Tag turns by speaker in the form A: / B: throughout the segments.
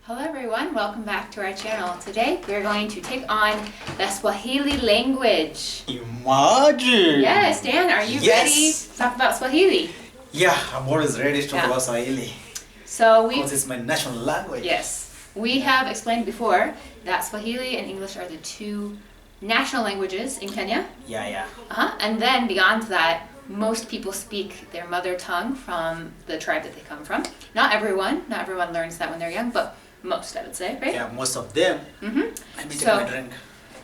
A: Hello everyone, welcome back to our channel. Today we're going to take on the Swahili language.
B: Imagine!
A: Yes, Dan, are you ready to talk about Swahili?
B: Yeah, I'm always ready to talk about Swahili. Because it's my national language.
A: Yes. We have explained before that Swahili and English are the two national languages in Kenya.
B: Yeah.
A: And then beyond that, most people speak their mother tongue from the tribe that they come from. Not everyone learns that when they're young, but most, I would say, right?
B: Yeah, most of them. I mean, take my drink.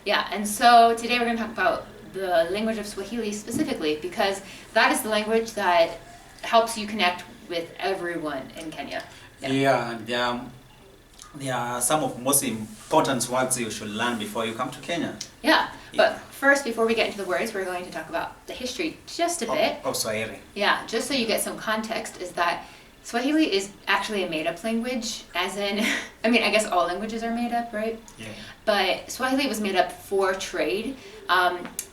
A: Yeah, and so today we're going to talk about the language of Swahili specifically, because that is the language that helps you connect with everyone in Kenya.
B: Yeah, there are some of the most important words you should learn before you come to Kenya.
A: Yeah, but first, before we get into the words, we're going to talk about the history just a bit.
B: Of Swahili.
A: Yeah, just so you get some context, is that Swahili is actually a made-up language, as in, I mean, I guess all languages are made up, right?
B: Yeah.
A: But Swahili was made up for trade.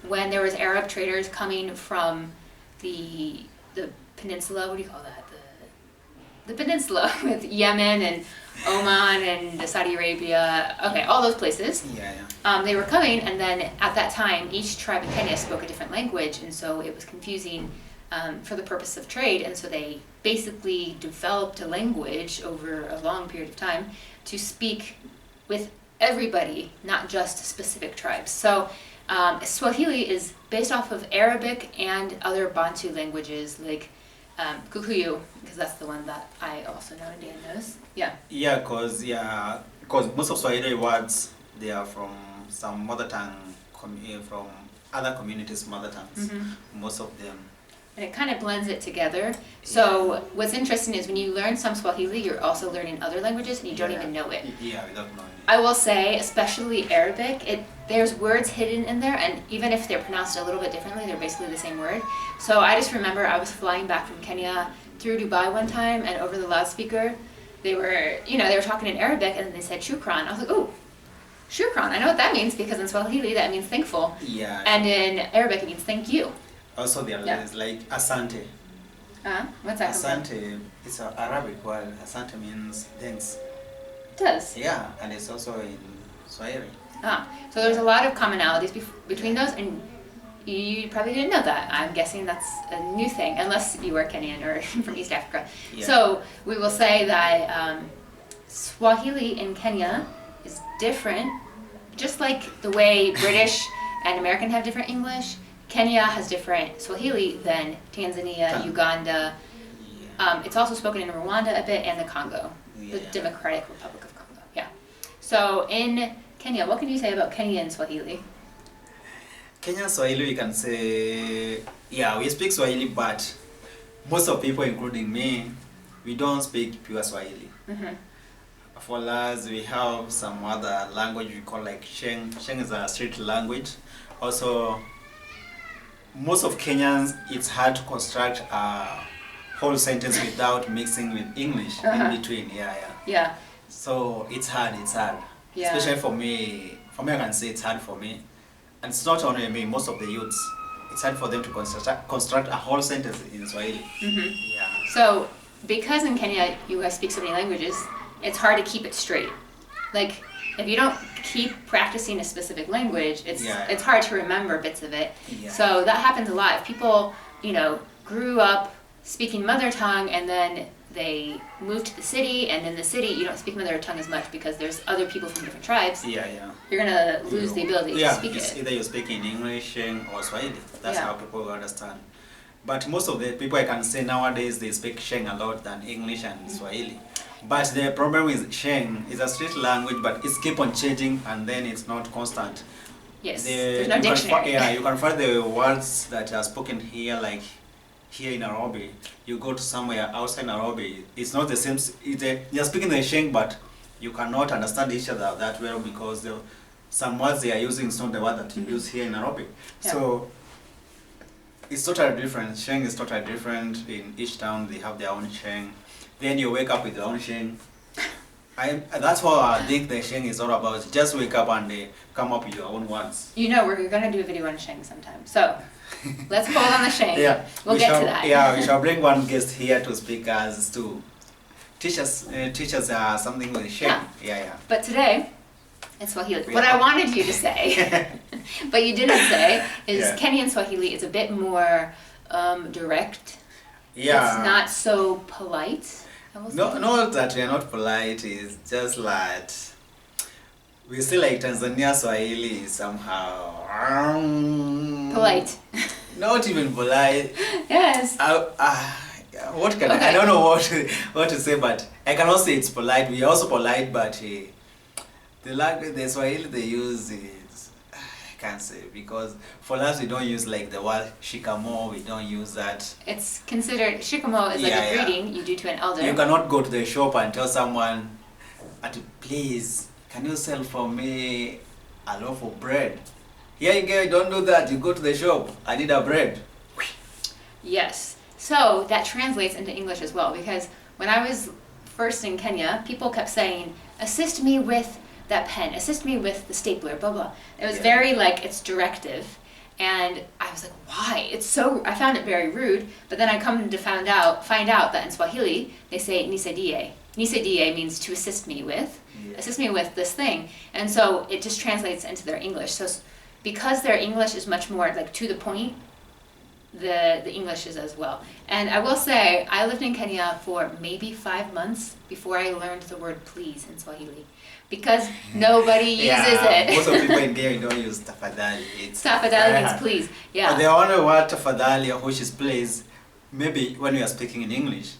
A: When there was Arab traders coming from the peninsula, what do you call that? The peninsula with Yemen and Oman and Saudi Arabia, okay, all those places.
B: Yeah.
A: They were coming, and then at that time, each tribe in Kenya spoke a different language, and so it was confusing for the purpose of trade, and so they basically developed a language over a long period of time to speak with everybody, not just specific tribes. So Swahili is based off of Arabic and other Bantu languages like Kikuyu, because that's the one that I also know and Dan knows. Yeah.
B: Yeah, because most of Swahili words, they are from some mother tongue, from other communities' mother tongues, most of them.
A: And it kind of blends it together. So what's interesting is when you learn some Swahili, you're also learning other languages and you don't even know it.
B: Yeah, without knowing it.
A: I will say, especially Arabic, there's words hidden in there, and even if they're pronounced a little bit differently, they're basically the same word. So I just remember I was flying back from Kenya through Dubai one time, and over the loudspeaker, they were talking in Arabic, and then they said shukran. I was like, oh, shukran, I know what that means, because in Swahili that means thankful.
B: Yeah.
A: And in Arabic it means thank you.
B: Also there is like asante.
A: What's that?
B: Asante, it's an Arabic word. Asante means thanks.
A: It does?
B: Yeah, and it's also in Swahili.
A: So there's a lot of commonalities between those, and you probably didn't know that. I'm guessing that's a new thing, unless you were Kenyan or from East Africa.
B: Yeah.
A: So we will say that Swahili in Kenya is different, just like the way British and American have different English. Kenya has different Swahili than Tanzania, Uganda. Yeah. It's also spoken in Rwanda a bit and the Congo, the Democratic Republic of Congo. Yeah. So in Kenya, what can you say about Kenyan Swahili?
B: Kenyan Swahili, we can say, yeah, we speak Swahili, but most of people, including me, we don't speak pure Swahili. For us, we have some other language we call like Sheng. Sheng is a street language. Also, most of Kenyans, it's hard to construct a whole sentence without mixing with English in between. Yeah. So it's hard. Yeah. Especially for me, I can say it's hard for me. And it's not only me, most of the youths, it's hard for them to construct a whole sentence in Swahili. Yeah.
A: So because in Kenya you guys speak so many languages, it's hard to keep it straight. Like, if you don't keep practicing a specific language, it's hard to remember bits of it.
B: Yeah.
A: So that happens a lot. If people, grew up speaking mother tongue and then they moved to the city, and in the city you don't speak mother tongue as much because there's other people from different tribes.
B: Yeah.
A: You're gonna lose the ability to speak it.
B: Either you speak in English, Sheng, or Swahili. That's how people understand. But most of the people I can say nowadays, they speak Sheng a lot than English and Swahili. But the problem with Sheng is a street language, but it's keep on changing, and then it's not constant.
A: Yes, there's no dictionary.
B: You can find the words that are spoken here, like here in Nairobi. You go to somewhere outside Nairobi, it's not the same. You're speaking the Sheng, but you cannot understand each other that well because some words they are using is not the word that you use here in Nairobi. Yeah. So it's totally different. Sheng is totally different. In each town, they have their own Sheng. Then you wake up with your own Sheng. That's what I think the Sheng is all about. Just wake up and come up with your own words.
A: We're going to do a video on Sheng sometime. So let's hold on the Sheng.
B: Yeah.
A: We'll get to that.
B: Yeah, we shall bring one guest here to speak us to teachers are something with Sheng. Yeah.
A: But today, in Swahili,
B: We
A: what
B: are-
A: I wanted you to say, but you didn't say, is
B: Yeah.
A: Kenyan Swahili is a bit more direct.
B: Yeah.
A: It's not so polite. I will say.
B: Not that we are not polite. It's just like we see like Tanzania Swahili is somehow
A: Polite.
B: Not even polite.
A: Yes.
B: What can I don't know what to say, but I cannot say it's polite. We are also polite, but the language, the Swahili they use is I can't say, because for us we don't use like the word shikamo. We don't use that.
A: It's considered, shikamo is like a greeting you do to an elder.
B: You cannot go to the shop and tell someone, please, can you sell for me a loaf of bread? Here you go, don't do that. You go to the shop, I need a bread.
A: Yes. So that translates into English as well, because when I was first in Kenya, people kept saying, assist me with that pen, assist me with the stapler, blah, blah. It was very like, it's directive. And I was like, why? I found it very rude, but then I come to find out that in Swahili, they say nisaidie. Nisaidie means to assist me with, this thing. And so it just translates into their English. So because their English is much more like to the point, the English is as well. And I will say, I lived in Kenya for maybe 5 months before I learned the word please in Swahili. Because nobody uses it.
B: Most of people in Kenya don't use tafadhali.
A: Tafadhali means please. Yeah.
B: The only word tafadhali, which is please, maybe when we are speaking in English.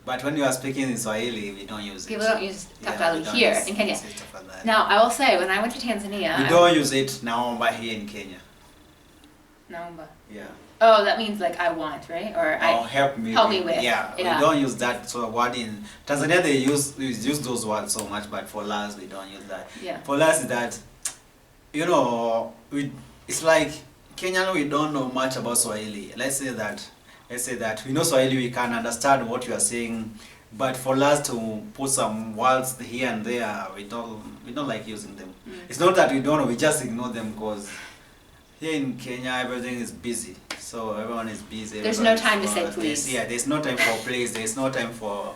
B: But when you are speaking in Swahili, we don't use it.
A: People don't use tafadhali here in Kenya.
B: Tafadhali.
A: Now, I will say, when I went to Tanzania...
B: We don't use it naomba here in Kenya.
A: Naomba.
B: Yeah.
A: Oh, that means like I want, right? Or
B: help me
A: with.
B: Yeah, we don't use that sort of word in Tanzania. They use those words so much, but for us we don't use that.
A: Yeah.
B: For us that, it's like Kenyan, we don't know much about Swahili. Let's say that we know Swahili, we can understand what you are saying, but for us to put some words here and there, we don't like using them. It's not that we don't know, we just ignore them because here in Kenya everything is busy. So everyone is busy.
A: There's no time to say please.
B: There's no time for please. There's no time for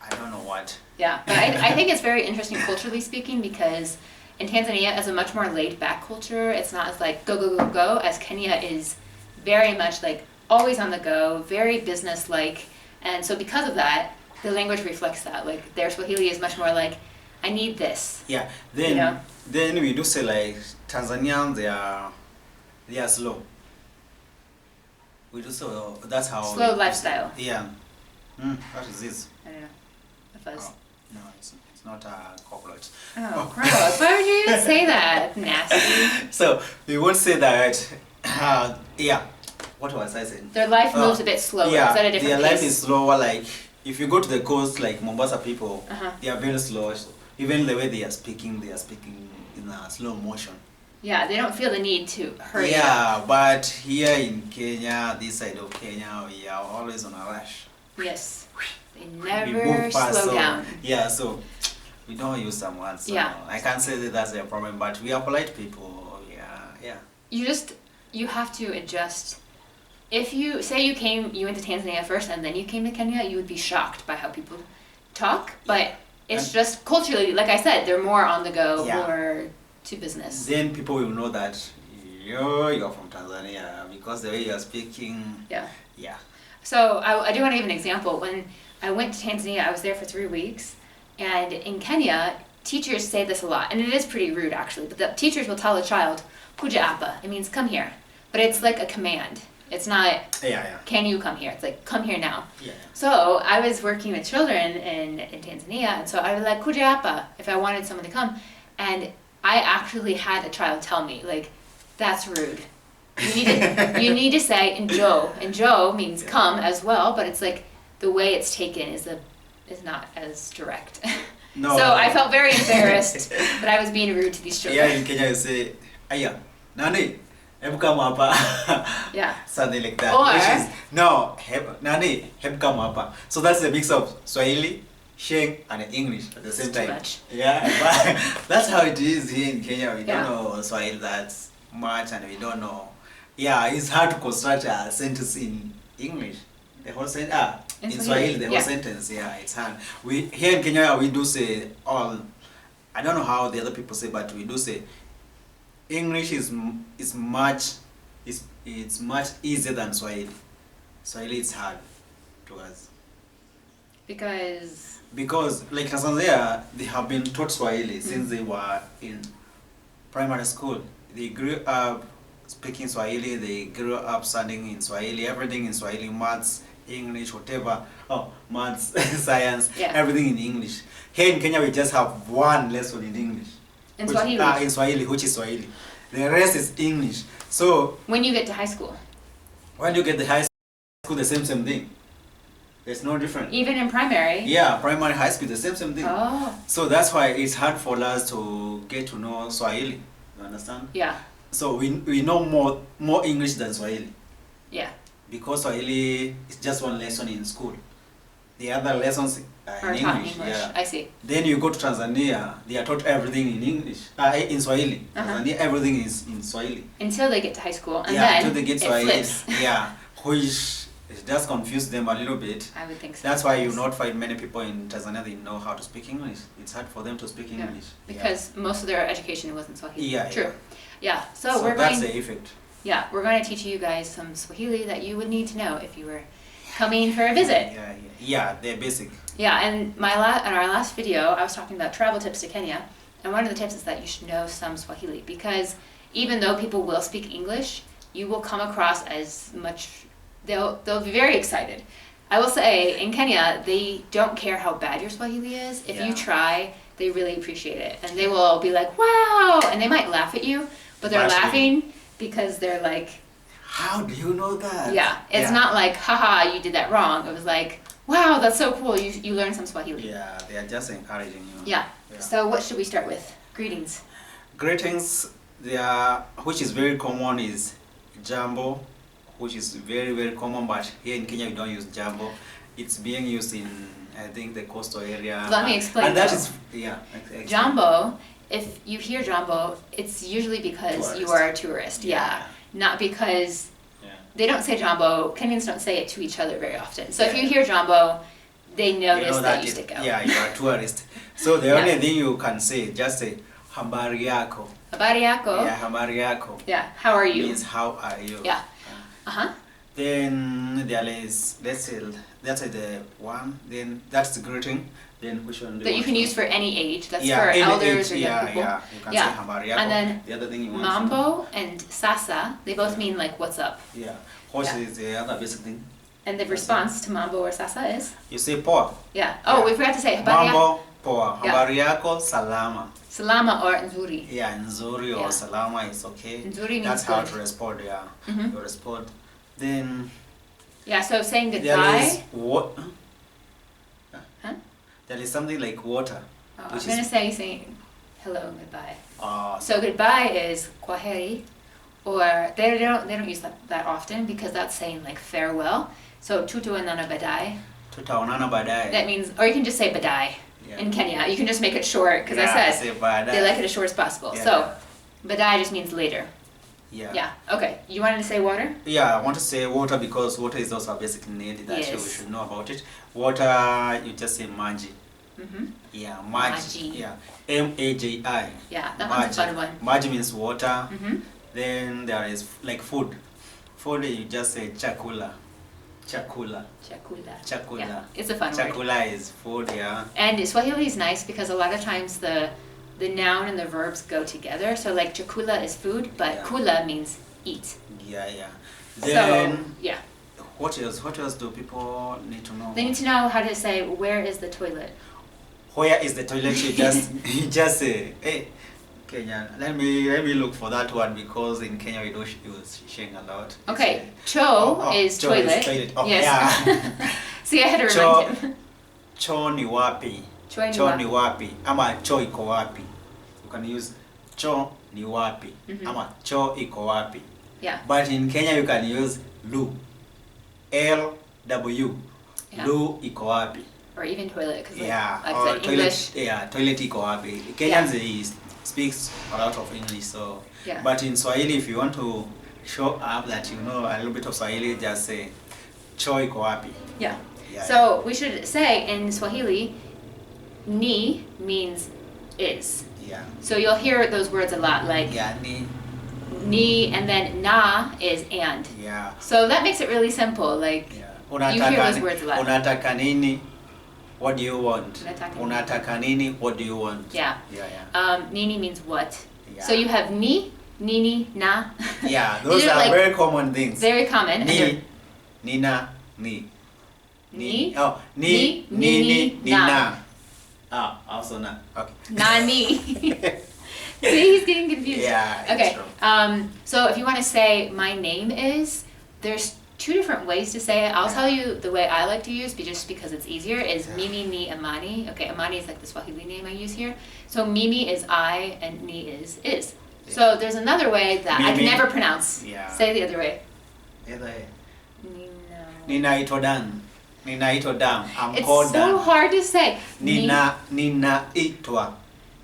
B: I don't know what.
A: Yeah, but I think it's very interesting culturally speaking, because in Tanzania, as a much more laid back culture, it's not as like go, go, go, go, as Kenya is very much like always on the go, very business-like. And so because of that, the language reflects that. Like their Swahili is much more like, I need this.
B: Yeah, then we do say like Tanzanians, they are slow. We do so, that's how...
A: Slow lifestyle.
B: Yeah. What is this?
A: I don't know. A fuzz.
B: Oh, no, it's not a cockroach.
A: Oh, gross. Why would you even say that? Nasty.
B: So, we would say that, what was I saying?
A: Their life moves a bit slower.
B: Yeah,
A: Is at a different
B: their
A: pace?
B: life is slower. Like, if you go to the coast, like Mombasa people, they are very slow. Even the way they are speaking in a slow motion.
A: Yeah, they don't feel the need to hurry up.
B: Yeah, but here in Kenya, this side of Kenya, we are always on a rush.
A: Yes. They
B: We
A: never
B: move fast,
A: slow down.
B: Yeah, so we don't use some words. So I can't say that that's a problem, but we are polite people. Yeah.
A: You have to adjust. If you say you went to Tanzania first and then you came to Kenya, you would be shocked by how people talk. But it's just culturally, like I said, they're more on the go, more to business.
B: Then people will know that you're from Tanzania because the way you're speaking. Yeah.
A: So I do want to give an example. When I went to Tanzania, I was there for 3 weeks, and in Kenya, teachers say this a lot, and it is pretty rude actually, but the teachers will tell a child, kuja apa, it means come here, but it's like a command. It's not, can you come here? It's like, come here now.
B: Yeah.
A: So I was working with children in Tanzania, and so I was like, kuja apa, if I wanted someone to come, and I actually had a child tell me, like, that's rude. You need to say njo. Njo means come as well, but it's like the way it's taken is not as direct.
B: No.
A: So I felt very embarrassed that I was being rude to these children.
B: Yeah, in Kenya you say, aya, nani, hebu kama hapa.
A: Yeah.
B: Something like that.
A: Or,
B: which is, no, nani, hebu kama hapa. So that's a mix of Swahili, Sheng, and English at the same time.
A: Too much.
B: Yeah, but that's how it is here in Kenya. We don't know Swahili that much, and we don't know. Yeah, it's hard to construct a sentence in English. The whole sentence, In Swahili, the whole sentence, yeah, it's hard. We here in Kenya we do say all. I don't know how the other people say, but we do say English is much it's much easier than Swahili. Swahili is hard to us. Because like Tanzania, they have been taught Swahili since they were in primary school. They grew up speaking Swahili, they grew up studying in Swahili, everything in Swahili, maths, English, whatever. Oh, maths, science, everything in English. Here in Kenya, we just have one lesson in English.
A: In Swahili,
B: which is Swahili. The rest is English. So
A: when you get to high school?
B: When you get to high school, the same thing. There's no difference.
A: Even in primary?
B: Yeah, primary, high school, the same thing.
A: Oh.
B: So that's why it's hard for us to get to know Swahili. You understand?
A: Yeah.
B: So we know more English than Swahili.
A: Yeah.
B: Because Swahili is just one lesson in school. The other lessons are in English. Yeah.
A: I see.
B: Then you go to Tanzania, they are taught everything in English. In Swahili. Tanzania, everything is in Swahili.
A: Until they get to high school. And
B: then
A: until
B: they get Swahili. Yeah. Which it does confuse them a little bit.
A: I would think so.
B: That's why you not find many people in Tanzania they know how to speak English. It's hard for them to speak English.
A: Because most of their education was in Swahili.
B: Yeah.
A: True. Yeah. So
B: that's the effect.
A: Yeah, we're going to teach you guys some Swahili that you would need to know if you were coming for a visit.
B: Yeah, they're basic.
A: Yeah, and in our last video, I was talking about travel tips to Kenya, and one of the tips is that you should know some Swahili, because even though people will speak English, you will come across as much. They'll be very excited. I will say, in Kenya, they don't care how bad your Swahili is. If you try, they really appreciate it, and they will be like, "Wow!" and they might laugh at you, but they're laughing because they're like,
B: how do you know that?
A: Yeah, it's not like, haha, you did that wrong. It was like, wow, that's so cool, you learned some Swahili.
B: Yeah, they are just encouraging you.
A: Yeah. So what should we start with? Greetings.
B: Greetings, which is very common, is jambo, which is very, very common, but here in Kenya we don't use jambo. It's being used in, I think, the coastal area.
A: Let me explain.
B: And that is,
A: Jambo, if you hear jambo, it's usually because you are a tourist. Yeah. Not because they don't say jambo. Kenyans don't say it to each other very often. So if you hear jambo, they notice that you stick out.
B: Yeah, you are a tourist. So the only thing you can say, just say habari yako.
A: Habari yako.
B: Yeah, habari yako.
A: Yeah, how are you?
B: Means how are you?
A: Yeah.
B: Then there is, let's say the one. Then that's the greeting. Then which one?
A: That you can use for any age. That's for elders or young people.
B: Yeah, you can say habari yako.
A: And then
B: the other thing you want
A: mambo and sasa, they both mean like what's up.
B: Yeah. What is the other basic thing?
A: And the response to mambo or sasa is?
B: You say poa.
A: Yeah. Oh, we forgot to say habari yako.
B: Mambo, poa. Habari yako, salama.
A: Salama or nzuri.
B: Yeah, nzuri or salama is okay.
A: Nzuri means
B: that's how to respond. Yeah. You respond. Then.
A: Yeah. So saying goodbye.
B: There is what? Huh? There is something like water.
A: Oh, I'm gonna say saying hello and goodbye. So goodbye is kwaheri, or they don't use that often because that's saying like farewell. So tutaonana baadaye.
B: Tutaonana baadaye.
A: That means, or you can just say baadaye. In Kenya, you can just make it short because I said they like it as short as possible. So baadaye just means later. Yeah. Okay. You wanted to say water?
B: Yeah, I want to say water because water is also a basic need that we should know about it. Water, you just say maji. Yeah, maji. Yeah, Magi.
A: Yeah, that one's a fun one.
B: Maji means water. Then there is like food. Food, you just say chakula. Chakula.
A: Yeah, it's a fun word.
B: Chakula is food, yeah.
A: And Swahili is nice because a lot of times the noun and the verbs go together. So like chakula is food, but kula means eat.
B: Yeah. Then
A: so,
B: what else do people need to know?
A: They need to know how to say where is the toilet.
B: Where is the toilet? You just say, hey, Kenya. Let me look for that one because in Kenya we don't use Sheng a lot.
A: Okay, cho is toilet.
B: Oh,
A: yes.
B: Yeah.
A: See, I had to remind him.
B: Cho ni wapi? Cho ni wapi? Ama cho iko wapi? You can use cho ni wapi? Ama cho iko wapi?
A: Yeah.
B: But in Kenya you can use lu. LW. Lu iko wapi?
A: Or even toilet, because
B: or
A: toilet, English.
B: Yeah, toilet iko wapi? Kenyans speaks a lot of English, so. But in Swahili, if you want to show up that you know a little bit of Swahili, just say cho iko wapi.
A: Yeah.
B: Yeah.
A: So we should say in Swahili, ni means is.
B: Yeah.
A: So you'll hear those words a lot, like
B: Yeah.
A: ni, and then na is and.
B: Yeah.
A: So that makes it really simple. Like you hear those words a lot.
B: Unataka nini? What do you want?
A: Unataka
B: Unataka nini? What do you want?
A: Yeah.
B: Yeah.
A: Nini means what.
B: Yeah.
A: So you have ni, nini, na.
B: Yeah, those
A: These
B: are
A: like
B: very common things.
A: Very common.
B: Ni, nina, ni.
A: Ni,
B: Oh,
A: ni,
B: ni,
A: ni,
B: na.
A: na.
B: Ah, also na. Okay.
A: Nani. See, he's getting confused.
B: Yeah.
A: Okay. So if you want to say my name is, there's two different ways to say it. I'll tell you the way I like to use, just because it's easier, is Mimi, ni, Amani. Okay, Amani is like the Swahili name I use here. So Mimi is I and ni is. Yeah. So there's another way that Mimi, I can never pronounce. Yeah. Say the other way.
B: Ninaitwa Dan. Ninaitwa Dan. I'm
A: it's
B: called Dan.
A: It's so hard to say.
B: Ninaitwa.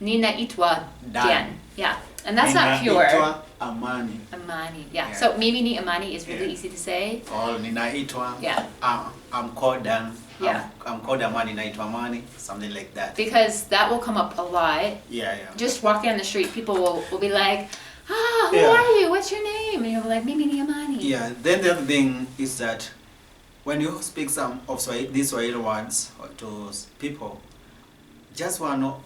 A: Ninaitwa Dan. Yeah. And that's not pure.
B: Ninaitwa Amani.
A: Amani, yeah. So Mimi ni Amani is really easy to say.
B: Oh, ninaitwa.
A: Yeah.
B: I'm called Dan.
A: Yeah.
B: I'm called Amani, ninaitwa Amani, something like that.
A: Because that will come up a lot.
B: Yeah.
A: Just walking on the street, people will be like, who are you? What's your name? And you'll be like, Mimi ni Amani.
B: Yeah. Then the other thing is that when you speak some of these Swahili words to people, just want to know,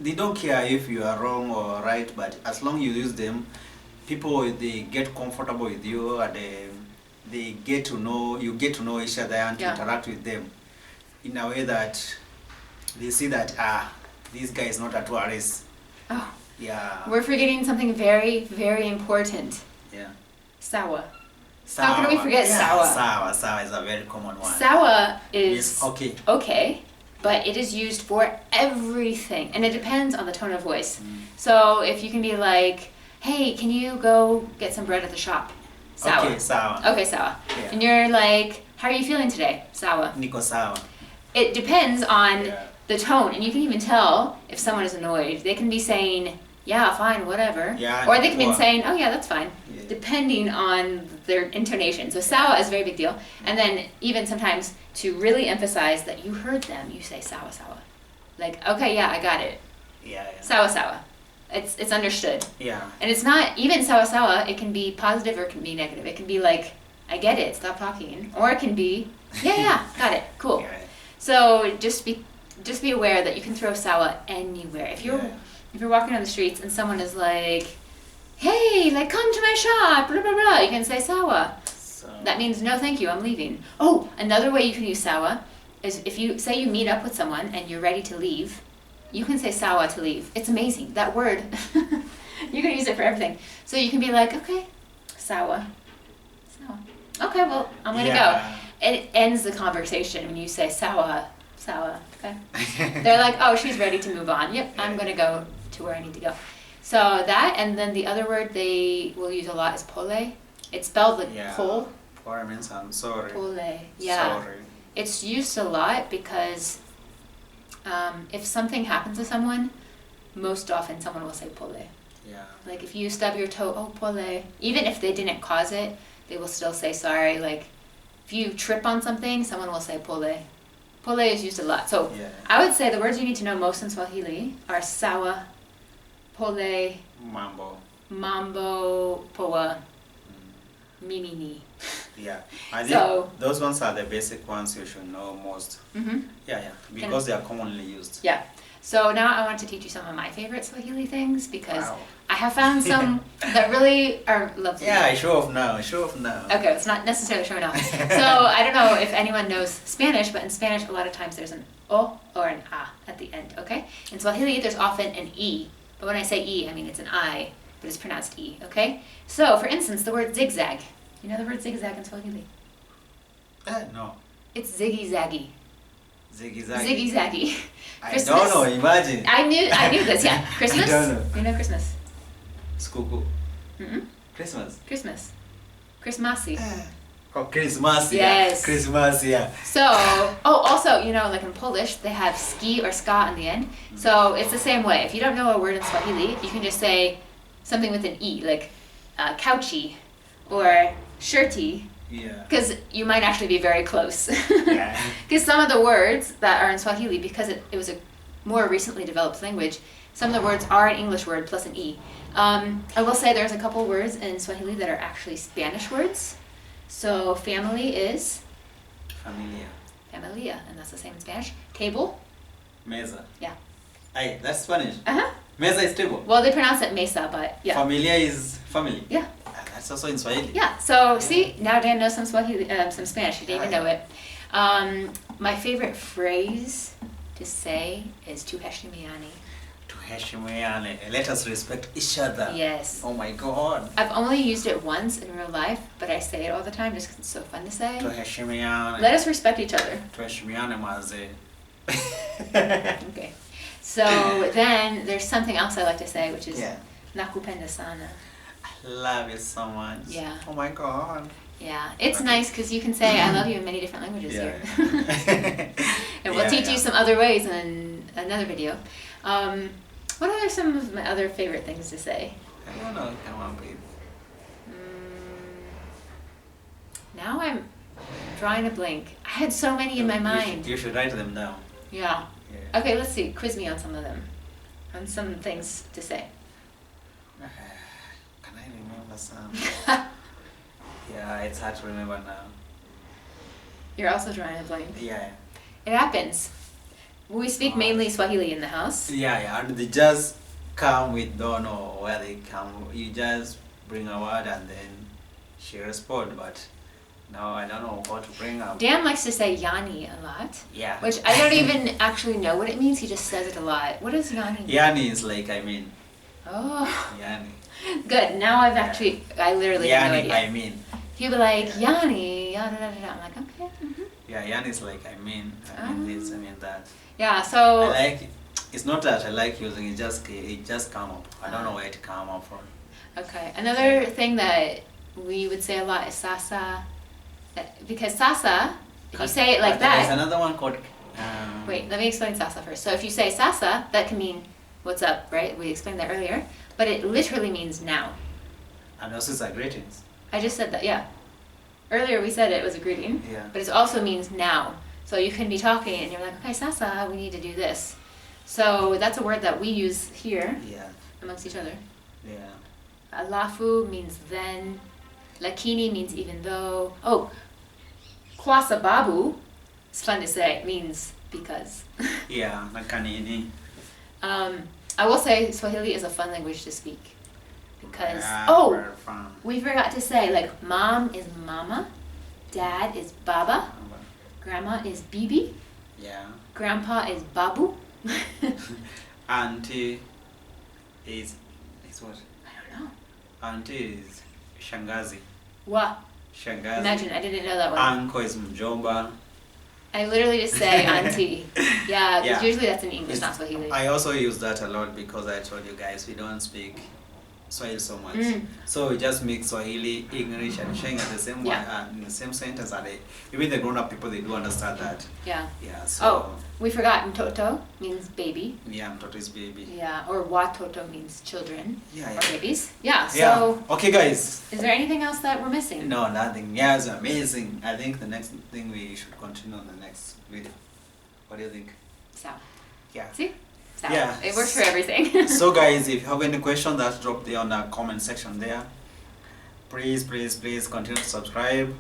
B: they don't care if you are wrong or right, but as long as you use them, people, they get comfortable with you, and they get to know, you get to know each other and to interact with them in a way that they see that, this guy is not a tourist.
A: Oh.
B: Yeah.
A: We're forgetting something very, very important.
B: Yeah.
A: Sawa. How can we forget sawa?
B: Sawa is a very common one.
A: Sawa is
B: okay.
A: Okay, but it is used for everything, and it depends on the tone of voice. So if you can be like, hey, can you go get some bread at the shop? Sawa.
B: Okay, sawa.
A: Okay, sawa.
B: Yeah.
A: And you're like, how are you feeling today? Sawa.
B: Niko sawa.
A: It depends on the tone, and you can even tell if someone is annoyed. They can be saying, yeah, fine, whatever.
B: Yeah,
A: or they can be saying, oh yeah, that's fine. Yeah. Depending on their intonation. So sawa is a very big deal. And then even sometimes to really emphasize that you heard them, you say sawa sawa. Like, okay, yeah, I got it.
B: Yeah.
A: Sawa sawa. It's understood.
B: Yeah.
A: And it's not even sawa sawa, it can be positive or it can be negative. It can be like, I get it, stop talking. Or it can be, yeah, got it, cool. Yeah. So just be aware that you can throw sawa anywhere. If you're walking on the streets and someone is like, hey, like, come to my shop, blah, blah, blah, you can say sawa. That means, no, thank you, I'm leaving. Oh, another way you can use sawa is if you say you meet up with someone and you're ready to leave, you can say sawa to leave. It's amazing. That word, you can use it for everything. So you can be like, okay, sawa. Okay, well, I'm going to go. It ends the conversation when you say sawa, okay? They're like, oh, she's ready to move on. Yep, I'm going to go to where I need to go. So that, and then the other word they will use a lot is pole. It's spelled like pole.
B: Pole means I'm sorry.
A: Pole, yeah.
B: Sorry.
A: It's used a lot because if something happens to someone, most often someone will say pole.
B: Yeah.
A: Like if you stub your toe, oh, pole. Even if they didn't cause it, they will still say sorry. Like if you trip on something, someone will say pole. Pole is used a lot. So I would say the words you need to know most in Swahili are sawa, pole, mambo, poa, mimini.
B: Yeah, I think those ones are the basic ones you should know most.
A: Mm-hmm.
B: Yeah, because they are commonly used.
A: Yeah. So now I want to teach you some of my favorite Swahili things because I have found some that really are lovely.
B: Yeah, show off now.
A: Okay, it's not necessarily showing off. So I don't know if anyone knows Spanish, but in Spanish a lot of times there's an o or an a at the end, okay? In Swahili there's often an e, but when I say e, I mean it's an I, but it's pronounced e, okay? So for instance, the word zigzag. You know the word zigzag in Swahili?
B: No.
A: It's ziggy-zaggy.
B: Ziggy-zaggy.
A: Ziggy-zaggy.
B: I don't know, imagine.
A: I knew this, yeah. Christmas?
B: I don't know.
A: You know Christmas?
B: Skuku.
A: Mm-mm.
B: Christmas.
A: Christmasy.
B: Oh, Christmas,
A: yes.
B: Christmas, yeah.
A: So, also, you know, like in Polish, they have ski or ska on the end. So it's the same way. If you don't know a word in Swahili, you can just say something with an E, like couchy, or shirty,
B: Yeah.
A: Because you might actually be very close.
B: Yeah.
A: Because some of the words that are in Swahili, because it was a more recently developed language, some of the words are an English word plus an E. I will say there's a couple words in Swahili that are actually Spanish words. So family is familia, and that's the same in Spanish. Table.
B: Mesa.
A: Yeah.
B: Aye, that's Spanish.
A: Uh-huh.
B: Mesa is table.
A: Well, they pronounce it mesa, but yeah.
B: Familia is family.
A: Yeah.
B: That's also in Swahili.
A: Yeah. So see, now Dan knows some Swahili, some Spanish. He didn't even know it. My favorite phrase to say is tuheshimiane.
B: Tuheshimiane. Let us respect each other.
A: Yes.
B: Oh my God.
A: I've only used it once in real life, but I say it all the time just because it's so fun to say.
B: Tuheshimiane.
A: Let us respect each other.
B: Tuheshimiane maze.
A: Okay. So then there's something else I like to say, which is nakupenda sana.
B: I love you so much.
A: Yeah.
B: Oh my God.
A: Yeah. It's nice because you can say I love you in many different languages here. And we'll teach you some other ways in another video. What are some of my other favorite things to say?
B: I don't know. Come on, please.
A: Now I'm drawing a blank. I had so many in my mind.
B: You should write them down.
A: Yeah. Okay, let's see. Quiz me on some of them. On some things to say.
B: Can I remember some? Yeah, it's hard to remember now.
A: You're also drawing a blank.
B: Yeah.
A: It happens. We speak mainly Swahili in the house.
B: Yeah, and they just come with don't know where they come. You just bring a word and then she responds, but now I don't know what to bring up.
A: Dan likes to say yani a lot.
B: Yeah.
A: Which I don't even actually know what it means. He just says it a lot. What does yani mean?
B: Yani is like I mean.
A: Oh.
B: Yani.
A: Good. Now I've actually, I literally have no
B: Yani,
A: idea.
B: I mean.
A: He'll be like, yani, yada, da, da, da. I'm like, okay. Mm-hmm.
B: Yeah, yani is like I mean this, I mean that.
A: Yeah, so.
B: I like it. It's not that I like using it, just come up. I don't know where it come up from.
A: Okay. Another thing that we would say a lot is sasa. Because sasa, if you say it like that.
B: There's another one called.
A: Wait, let me explain sasa first. So if you say sasa, that can mean what's up, right? We explained that earlier. But it literally means now.
B: And also it's a greetings.
A: I just said that, yeah. Earlier we said it was a greeting.
B: Yeah.
A: But it also means now. So you can be talking and you're like, okay, sasa, we need to do this. So that's a word that we use here amongst each other.
B: Yeah.
A: Alafu means then. Lakini means even though. Oh, kwa sababu, it's fun to say, it means because.
B: Yeah, nakanini.
A: I will say Swahili is a fun language to speak. Because, we forgot to say, like, mom is mama, dad is baba, grandma is bibi, grandpa is babu.
B: Auntie is what?
A: I don't know.
B: Auntie is shangazi.
A: What?
B: Shangazi.
A: Imagine, I didn't know that one.
B: Uncle is mjomba.
A: I literally just say auntie. Yeah, because usually that's in English, not Swahili.
B: I also use that a lot because I told you guys we don't speak Swahili so much. So we just mix Swahili, English and Sheng at the same in the same sentence, and even the grown-up people, they do understand that.
A: Yeah.
B: Yeah. So.
A: We forgot mtoto means baby.
B: Yeah, mtoto is baby.
A: Yeah, or watoto means children.
B: Yeah.
A: Or babies. Yeah. So.
B: Okay, guys.
A: Is there anything else that we're missing?
B: No, nothing. Yeah, it's amazing. I think the next thing we should continue on the next video. What do you think?
A: So.
B: Yeah.
A: See? So,
B: yeah.
A: It works for everything.
B: So guys, if you have any questions, that drop there on the comment section there. Please continue to subscribe,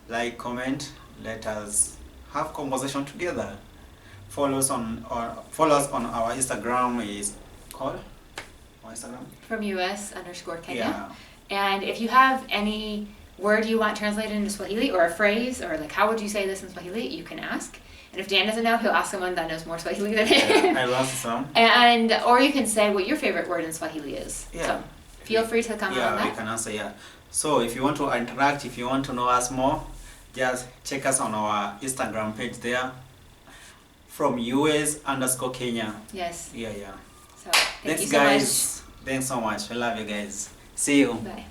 B: like, comment. Let us have conversation together. Follow us on our Instagram is called Instagram?
A: From US_Kenya.
B: Yeah.
A: And if you have any word you want translated into Swahili or a phrase or like how would you say this in Swahili, you can ask. And if Dan doesn't know, he'll ask someone that knows more Swahili than him.
B: I lost some.
A: Or you can say what your favorite word in Swahili is.
B: Yeah.
A: So feel free to comment on that.
B: Yeah, we can answer, So if you want to interact, if you want to know us more, just check us on our Instagram page there. From US_Kenya.
A: Yes.
B: Yeah.
A: So thank you so
B: guys. Much. Thanks so much. We love you guys. See you.
A: Bye.